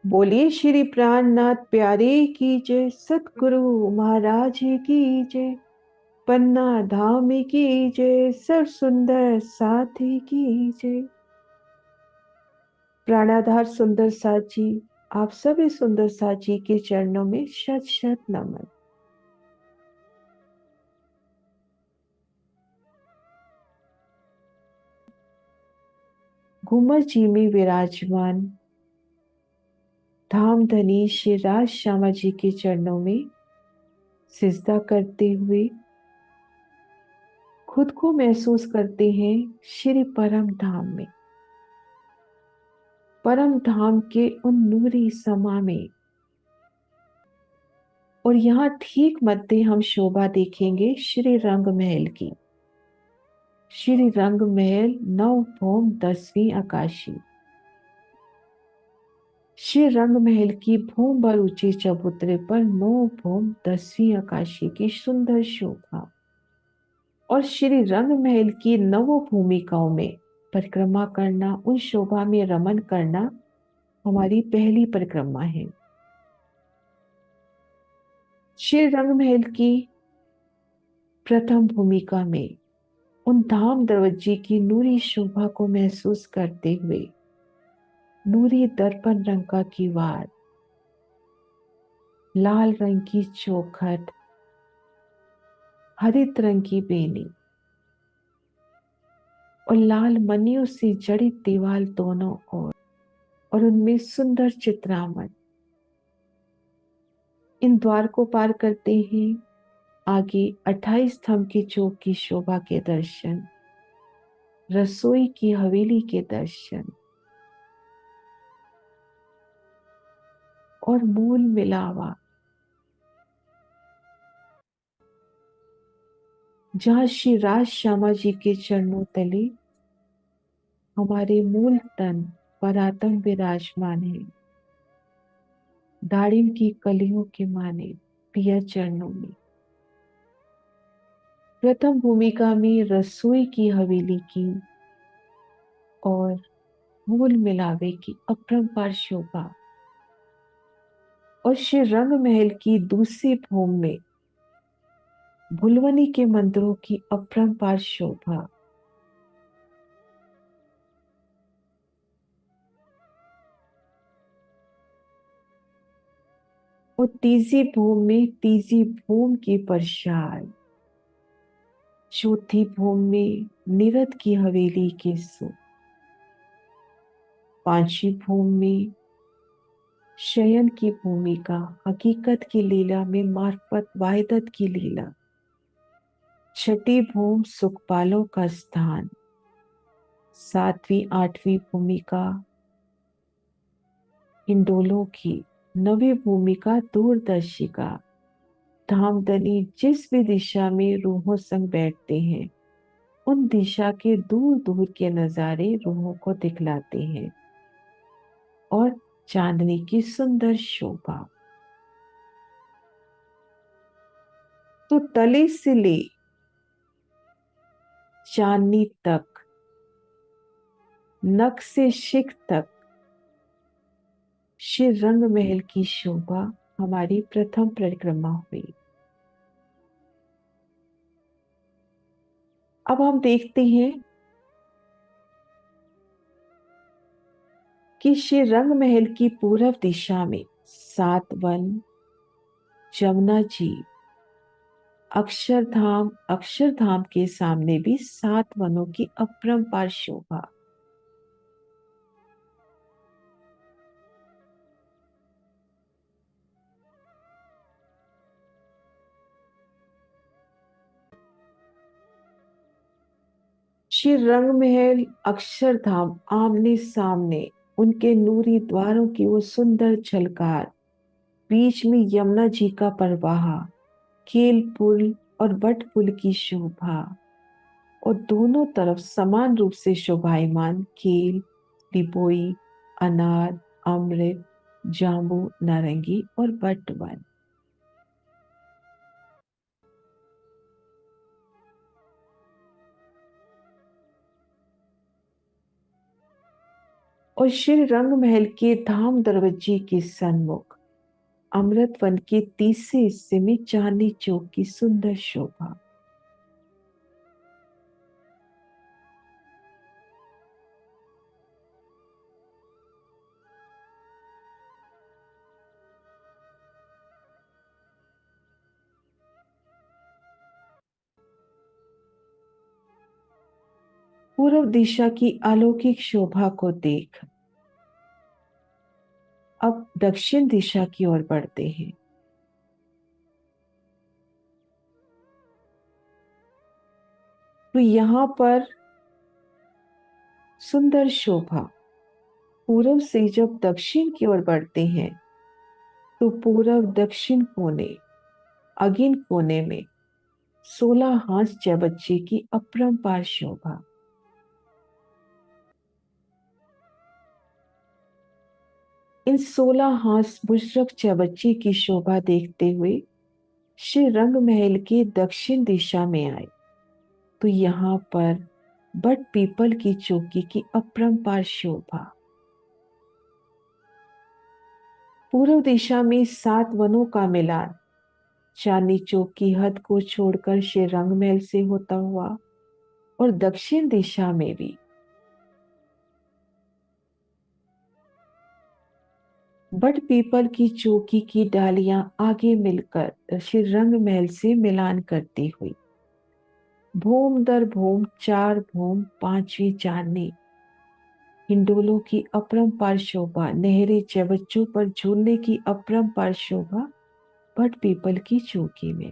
बोलिए श्री प्राणनाथ प्यारे की जय, सतगुरु महाराज की जय, पन्ना धाम की जय, सर्व सुंदर साथी की जय। प्राणाधार सुंदर साथ जी, आप सभी सुंदर साथ जी के चरणों में शत शत नमन। घूमर जी में विराजमान धाम धनी श्री राज श्यामा जी के चरणों में सिजदा करते हुए खुद को महसूस करते हैं श्री परम धाम में, परम धाम के उन नूरी समा में। और यहाँ ठीक मध्य हम शोभा देखेंगे श्री रंग महल की। श्री रंग महल नव भौम 10वीं आकाशी। श्री रंग महल की भूम भर ऊंचे चबूतरे पर नौ भौम 10वीं आकाशी की सुंदर शोभा। और श्री रंग महल की नवो भूमिकाओं में परिक्रमा करना, उन शोभा में रमन करना हमारी पहली परिक्रमा है। श्री रंग महल की प्रथम भूमिका में उन धाम दरवाजे की नूरी शोभा को महसूस करते हुए नूरी दर्पण रंग का किवाड़, लाल रंग की चौखट, हरित रंग की बेनी और लाल मनियों से जड़ित दीवार दोनों ओर और उनमें सुंदर चित्रामण। इन द्वार को पार करते हैं आगे 28 स्तंभ के चौक की शोभा के दर्शन, रसोई की हवेली के दर्शन और मूल मिलावा, जहाँ श्री राज श्यामा जी के चरणों तले हमारे मूल तन परात्म विराजमान है। दाड़िम की कलियों के माने पिया चरणों में। प्रथम भूमिका में रसोई की हवेली की और मूल मिलावे की अपरंपार शोभा। और श्री रंग महल की दूसरी भूमि में भुलवनी के मंदिरों की अपरंपार शोभा। और तीसरी भूमि में तीसरी भूमि की प्रसाद। चौथी भूमि में निरद की हवेली के सुख। पांचवी भूमि में शयन की भूमिका, हकीकत की लीला में मार्फत वाहिदत की लीला। छठी भूमि सुखपालों का स्थान। सातवीं आठवीं भूमिका हिंडोलों की। नवी भूमिका दूरदर्शिका। धामधनी जिस भी दिशा में रूहों संग बैठते हैं उन दिशा के दूर दूर के नजारे रूहों को दिखलाते हैं। और चांदनी की सुंदर शोभा। तो तले से ले चांदनी तक, नख से शिख तक श्री रंग महल की शोभा हमारी प्रथम परिक्रमा हुई। अब हम देखते हैं कि श्री रंग महल की पूर्व दिशा में 7 वन, जमुना जी, अक्षरधाम, अक्षरधाम के सामने भी 7 वनों की अपरंपार शोभा। श्री रंग महल अक्षरधाम आमने सामने, उनके नूरी द्वारों की वो सुंदर झलकार, बीच में यमुना जी का प्रवाह, केल पुल और बट पुल की शोभा और दोनों तरफ समान रूप से शोभायमान केल, लिपोई, अनार, अमृत, जांबू, नारंगी और बट वन। और श्री रंग महल के धाम दरवाजे के सन्मुख अमृत वन के तीसरे हिस्से में चांदनी चौक की सुंदर शोभा। पूर्व दिशा की अलौकिक शोभा को देख अब दक्षिण दिशा की ओर बढ़ते हैं। तो यहाँ पर सुंदर शोभा। पूर्व से जब दक्षिण की ओर बढ़ते हैं तो पूर्व दक्षिण कोने अगिन कोने में 16 हाथ चौबच्चे की अपरंपार शोभा। इन 16 हाथ बुजरक चौबच्चे की शोभा देखते हुए श्री रंग महल के दक्षिण दिशा में आए तो यहाँ पर बट पीपल की चौकी की अपरंपार शोभा। पूर्व दिशा में 7 वनों का मिलान चांदनी चौक की हद को छोड़कर श्री रंग महल से होता हुआ और दक्षिण दिशा में भी बट पीपल की चौकी की डालियां आगे मिलकर श्री रंग महल से मिलान करती हुई भूम दर भूम 4 भूम 5वीं चांदनी हिंडोलों की अपरंपार शोभा नहरी चबच्चों पर झूलने की अपरंपार शोभा बट पीपल की चौकी में।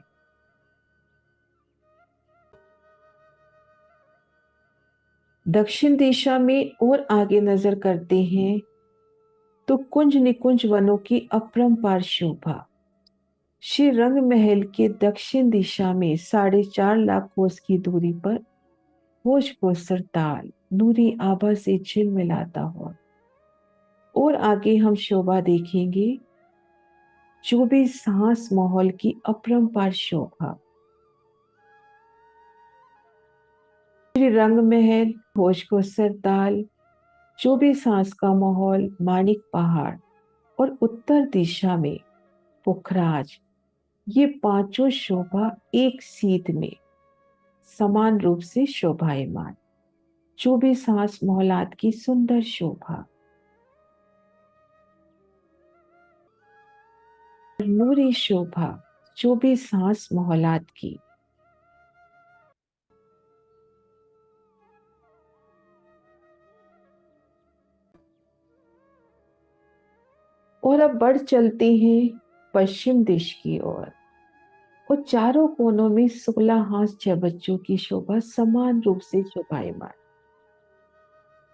दक्षिण दिशा में और आगे नजर करते हैं तो कुंज निकुंज वनों की अपरंपार शोभा। श्री रंग महल के दक्षिण दिशा में 4.5 लाख कोस की दूरी पर होश को सरताल नूरी आभा से झिलमिलाता हुआ और आगे हम शोभा देखेंगे 24 हांस माहौल की अपरंपार शोभा। श्री रंग महल होश को सरताल 24 हांस का माहौल मानिक पहाड़ और उत्तर दिशा में पुखराज ये पांचों शोभा एक सीध में समान रूप से शोभायमान 24 हांस मोहलात की सुंदर शोभा। नूरी शोभा 24 हांस मोहलात की। और अब बढ़ चलते हैं पश्चिम दिश की ओर और चारों कोनों में 16 हांस चौबच्चों की शोभा समान रूप से शोभायमान।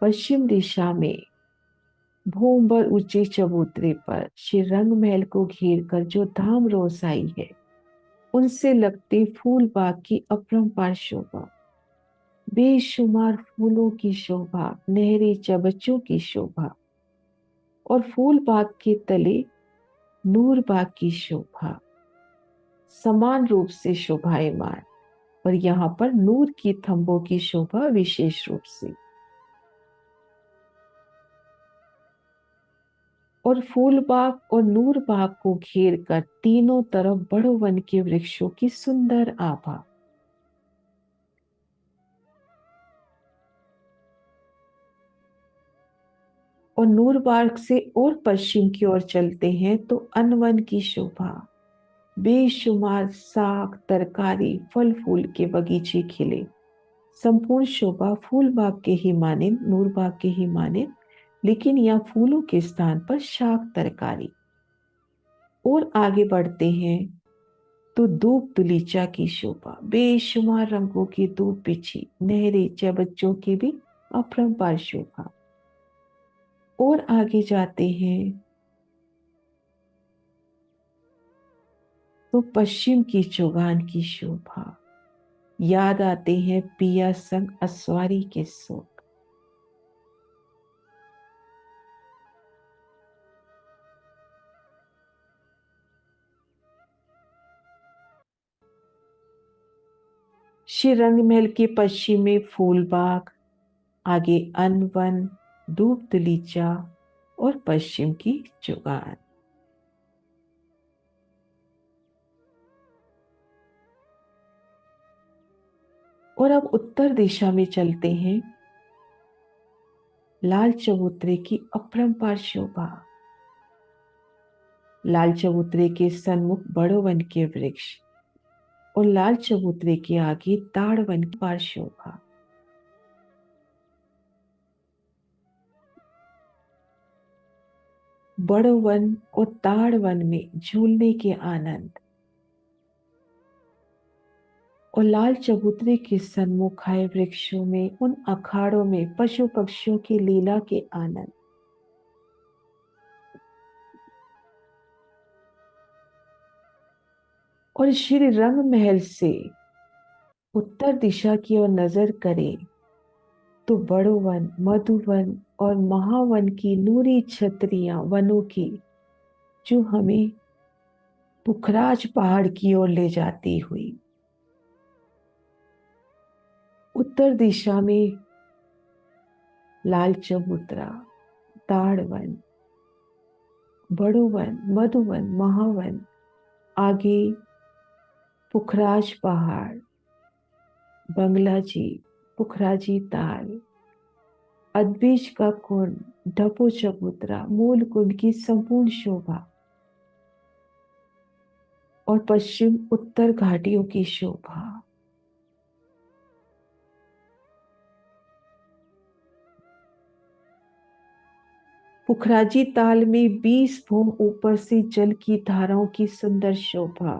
पश्चिम दिशा में भूम पर ऊंचे चबूतरे पर श्री रंग महल को घेर कर जो धाम रोसाई है उनसे लगते फूल बाग की अपरंपार शोभा बेशुमार फूलों की शोभा नहरी चबच्चों की शोभा और फूल बाग के तले नूर बाग की शोभा समान रूप से शोभायमान और यहाँ पर नूर की थंबों की शोभा विशेष रूप से। और फूल बाग और नूर बाग को घेर कर तीनों तरफ बड़ो वन के वृक्षों की सुंदर आभा। और नूर बाग से और पश्चिम की ओर चलते हैं तो अनवन की शोभा बेशुमार साग तरकारी फल फूल के बगीचे खिले संपूर्ण शोभा फूल बाग के ही मानिंद नूर बाग के ही मानिंद लेकिन यह फूलों के स्थान पर शाक तरकारी। और आगे बढ़ते हैं तो धूप दुलीचा की शोभा बेशुमार रंगों की धूप बिछी नहरे चबच्चों की भी अपरंपार शोभा। और आगे जाते हैं तो पश्चिम की चौगान की शोभा याद आते हैं पिया संग अस्वारी के सुख। श्री रंग महल के पश्चिम में फूल बाग आगे अनवन धूप दलीचा और पश्चिम की जुगान। और अब उत्तर दिशा में चलते हैं। लाल चबूतरे की अपरंपार शोभा। लाल चबूतरे के सन्मुख बड़ो वन के वृक्ष और लाल चबूतरे के आगे ताड़ वन की पार शोभा। बड़ो वन और ताड़ वन में झूलने के आनंद और लाल चबूतरे के सन्मुख आए वृक्षों में उन अखाड़ों में पशु पक्षियों की लीला के आनंद। और श्री रंग महल से उत्तर दिशा की ओर नजर करें तो बड़ो वन, मधुवन और महावन की नूरी छतरियां वनों की जो हमें पुखराज पहाड़ की ओर ले जाती हुई। उत्तर दिशा में लाल चबूतरा, ताड़ वन, बड़ो वन, मधुवन, महावन, आगे पुखराज पहाड़, बंगलाजी, पुखराजी ताल, अद्बीज का कुंड, ढपो चबूतरा, मूल कुंड की संपूर्ण शोभा और पश्चिम उत्तर घाटियों की शोभा। पुखराजी ताल में 20 भूम ऊपर से जल की धाराओं की सुंदर शोभा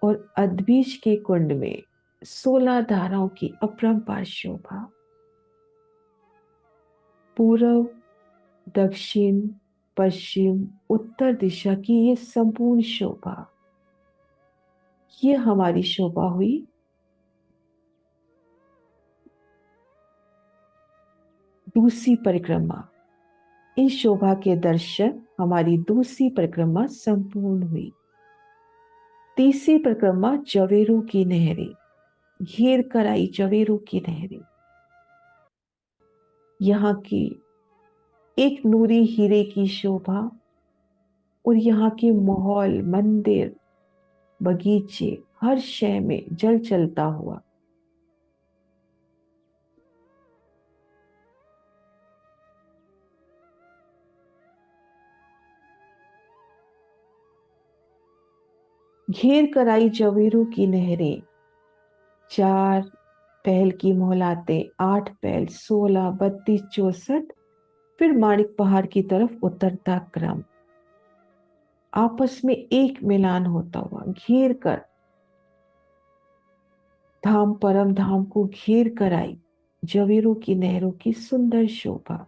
और अद्बीज के कुंड में 16 धाराओं की अपरंपार शोभा। पूर्व, दक्षिण, पश्चिम, उत्तर दिशा की ये संपूर्ण शोभा, ये हमारी शोभा हुई दूसरी परिक्रमा। इन शोभा के दर्शन हमारी दूसरी परिक्रमा संपूर्ण हुई। तीसरी परिक्रमा जवेरों की नहरें, घेर कर आई जवेरों की नहरें। यहाँ की एक नूरी हीरे की शोभा और यहाँ के माहौल, मंदिर, बगीचे, हर शय में जल चलता हुआ। घेर कर आई जवेरों की नहरें, 4 पहल की मोहलाते, 8 पहल, 16, 32, 64, फिर माणिक पहाड़ की तरफ उतरता क्रम, आपस में एक मिलान होता हुआ घेर कर धाम परम धाम को घेर कर आई जवेरों की नहरों की सुंदर शोभा।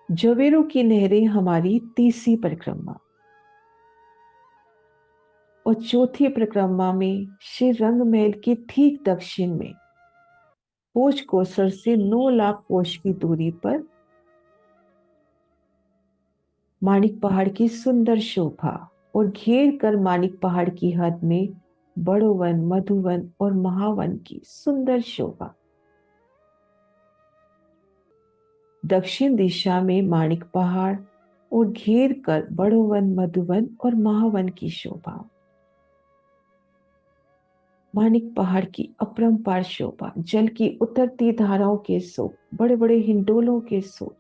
जवेरों की नहरें हमारी तीसरी परिक्रमा और चौथी परिक्रमा में श्री रंग महल के ठीक दक्षिण में कोच कोसर से 9 लाख कोष की दूरी पर माणिक पहाड़ की सुंदर शोभा और घेर कर माणिक पहाड़ की हद में बड़ो वन, मधुवन और महावन की सुंदर शोभा। दक्षिण दिशा में माणिक पहाड़ और घेर कर बड़ो वन, मधुवन और महावन की शोभा। माणिक पहाड़ की अपरंपार शोभा, जल की उतरती धाराओं के सो, बड़े बड़े हिंडोलों के सो,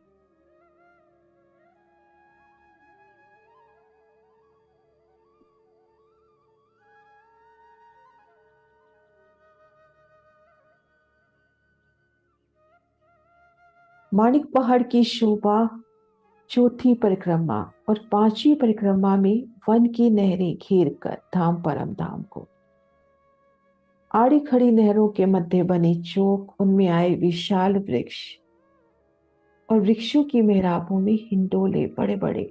माणिक पहाड़ की शोभा चौथी परिक्रमा और पांचवी परिक्रमा में वन की नहरें घेर कर धाम परम धाम को, आड़ी खड़ी नहरों के मध्य बने चौक, उनमें आए विशाल वृक्ष और वृक्षों की मेहराबों में हिंडोले बड़े बड़े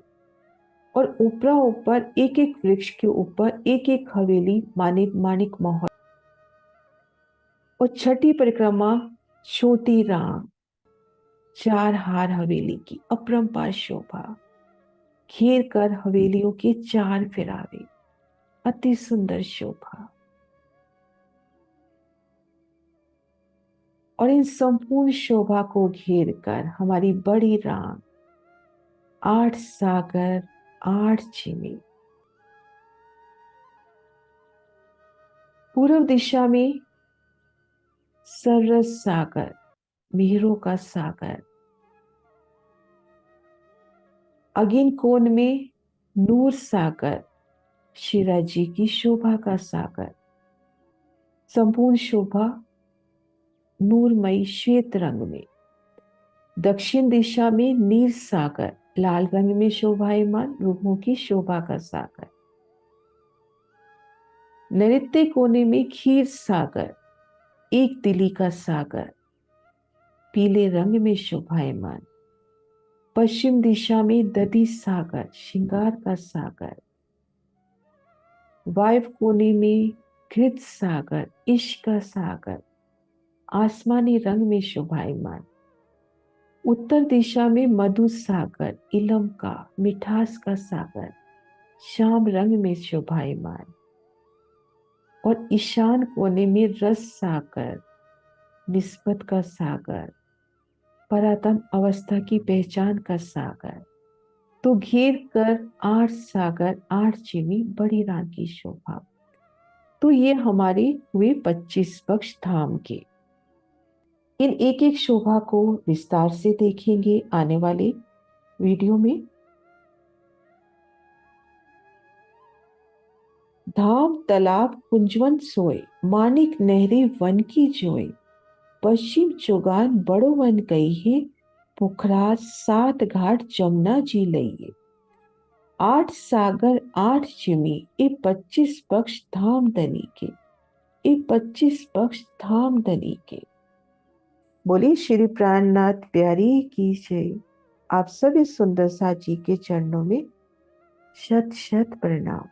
और ऊपरा ऊपर एक एक वृक्ष के ऊपर एक एक हवेली, मानिक माणिक महल। और छठी परिक्रमा छोटी राम, 4 हार हवेली की अपरंपार शोभा, घेर कर हवेलियों के 4 फिरावे, अति सुंदर शोभा। और इन संपूर्ण शोभा को घेर कर हमारी बड़ी राम, 8 सागर 8 चिमी। पूर्व दिशा में सरस सागर, मिहिरों का सागर। अगिन कोण में नूर सागर, शिरा जी की शोभा का सागर। संपूर्ण शोभा नूरमयी श्वेत रंग में। दक्षिण दिशा में नील सागर, लाल रंग में शोभायमान रूपों की शोभा का सागर। नैऋत्य कोने में क्षीर सागर, एक दिली का सागर, पीले रंग में शोभायमान। पश्चिम दिशा में दधि सागर, श्रृंगार का सागर। वायव्य कोने में घृत सागर, इश्क का सागर, आसमानी रंग में शोभायमान। उत्तर दिशा में मधु सागर, इलम का, मिठास का सागर, श्याम रंग में शोभायमान। और ईशान कोने में रस सागर, निस्बत का सागर, परातम अवस्था की पहचान का सागर। तो घेर कर 8 सागर 8 चिमी, बड़ी राम की शोभा। तो ये हमारे हुए 25 पक्ष धाम के। इन एक एक शोभा को विस्तार से देखेंगे आने वाले वीडियो में। धाम तालाब कुंजवन सोए, मानिक नहरे वन की जोए। पश्चिम चौगान बड़ो वन गई है, पुखराज 7 घाट जमुना जी लइए। 8 सागर 8 चिमी, ये 25 पक्ष धाम धनी के, ये 25 पक्ष धाम धनी के। बोली श्री प्राणनाथ प्यारी की जय। आप सभी सुंदर सा जी के चरणों में शत शत प्रणाम।